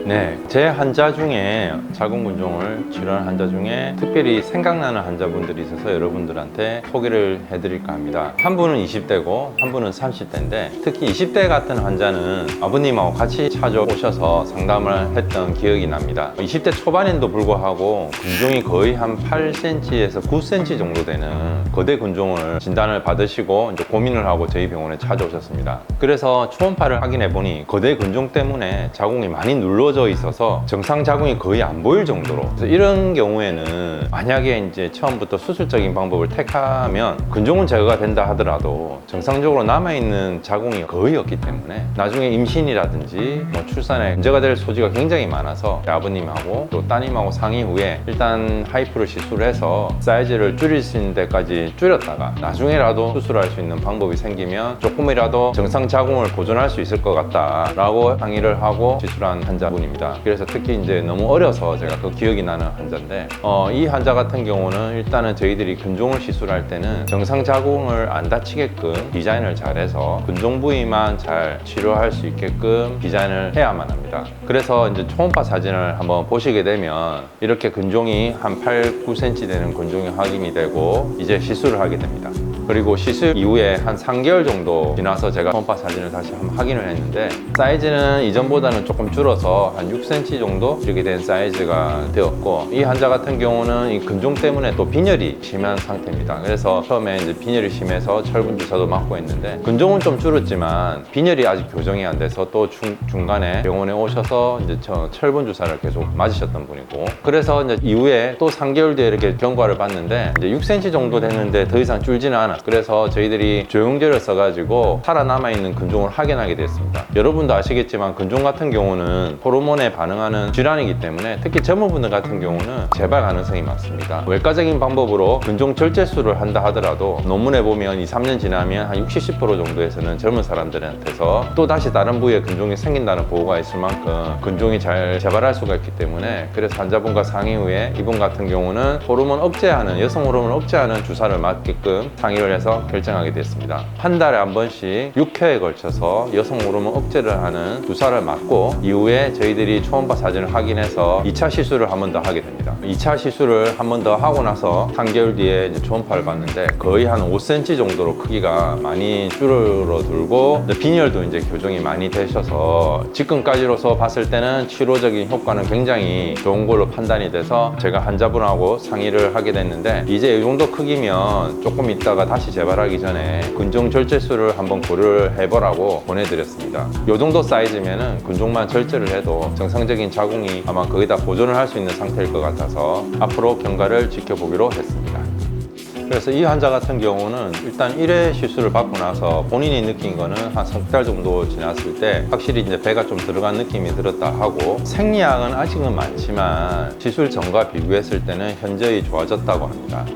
네, 제 환자 중에 자궁근종을 치료한 환자 중에 특별히 생각나는 환자분들이 있어서 여러분들한테 소개를 해드릴까 합니다. 한 분은 20대고 한 분은 30대인데 특히 20대 같은 환자는 아버님하고 같이 찾아오셔서 상담을 했던 기억이 납니다. 20대 초반인데도 불구하고 근종이 거의 한 8cm에서 9cm 정도 되는 거대 근종을 진단을 받으시고 이제 고민을 하고 저희 병원에 찾아오셨습니다. 그래서 초음파를 확인해 보니 거대 근종 때문에 자궁이 많이 눌러져 있어서 정상 자궁이 거의 안 보일 정도로, 그래서 이런 경우에는 만약에 이제 처음부터 수술적인 방법을 택하면 근종은 제거가 된다 하더라도 정상적으로 남아있는 자궁이 거의 없기 때문에 나중에 임신이라든지 뭐 출산에 문제가 될 소지가 굉장히 많아서 아버님하고 또 따님하고 상의 후에 일단 하이프를 시술해서 사이즈를 줄일 수 있는 데까지 줄였다가 나중에라도 수술할 수 있는 방법이 생기면 조금이라도 정상 자궁을 보존할 수 있을 것 같다 라고 상의를 하고 시술한 환자분입니다. 그래서 특히 이제 너무 어려서 제가 그 기억이 나는 환자인데, 이 환자 같은 경우는 일단은 저희들이 근종을 시술할 때는 정상 자궁을 안 다치게끔 디자인을 잘해서 근종 부위만 잘 치료할 수 있게끔 디자인을 해야만 합니다. 그래서 이제 초음파 사진을 한번 보시게 되면 이렇게 근종이 한 8, 9cm 되는 근종이 확인이 되고 이제 시술을 하게 됩니다. 그리고 시술 이후에 한 3개월 정도 지나서 제가 초음파 사진을 다시 한번 확인을 했는데 사이즈는 이전보다는 조금 줄어서 한 6cm 정도 이렇게 된 사이즈가 되었고, 이 환자 같은 경우는 이 근종 때문에 또 빈혈이 심한 상태입니다. 그래서 처음에 이제 빈혈이 심해서 철분 주사도 맞고 했는데 근종은 좀 줄었지만 빈혈이 아직 교정이 안 돼서 또 중간에 병원에 오셔서 이제 철분 주사를 계속 맞으셨던 분이고, 그래서 이제 이후에 또 3개월 뒤에 이렇게 경과를 봤는데 이제 6cm 정도 됐는데 더 이상 줄지는 않아. 그래서 저희들이 조영제를 써가지고 살아남아 있는 근종을 확인하게 됐습니다. 여러분도 아시겠지만 근종 같은 경우는 호르몬에 반응하는 질환이기 때문에 특히 젊은 분들 같은 경우는 재발 가능성이 많습니다. 외과적인 방법으로 근종 절제술을 한다 하더라도 논문에 보면 2, 3년 지나면 한 60, 70% 정도에서는 젊은 사람들한테서 또 다시 다른 부위에 근종이 생긴다는 보고가 있을 만큼 근종이 잘 재발할 수가 있기 때문에, 그래서 환자분과 상의 후에 이분 같은 경우는 호르몬 억제하는, 여성 호르몬 억제하는 주사를 맞게끔 상의를 해서 결정하게 됐습니다. 한 달에 한 번씩 6회에 걸쳐서 여성 호르몬 억제를 하는 주사를 맞고 이후에 저희들이 초음파 사진을 확인해서 2차 시술을 한 번 더 하게 됩니다. 2차 시술을 한 번 더 하고 나서 3개월 뒤에 이제 초음파를 봤는데 거의 한 5cm 정도로 크기가 많이 줄어들고 빈혈도 이제 교정이 많이 되셔서 지금까지로서 봤을 때는 치료적인 효과는 굉장히 좋은 걸로 판단이 돼서 제가 환자분하고 상의를 하게 됐는데, 이제 이 정도 크기면 조금 있다가 다시 재발하기 전에 근종 절제술을 한번 고려를 해보라고 보내드렸습니다. 이 정도 사이즈면은 근종만 절제를 해도 정상적인 자궁이 아마 거기다 보존을 할 수 있는 상태일 것 같아서 앞으로 경과를 지켜보기로 했습니다. 그래서 이 환자 같은 경우는 일단 1회 시술을 받고 나서 본인이 느낀 거는 한 3달 정도 지났을 때 확실히 이제 배가 좀 들어간 느낌이 들었다 하고, 생리학은 아직은 많지만 시술 전과 비교했을 때는 현저히 좋아졌다고 합니다.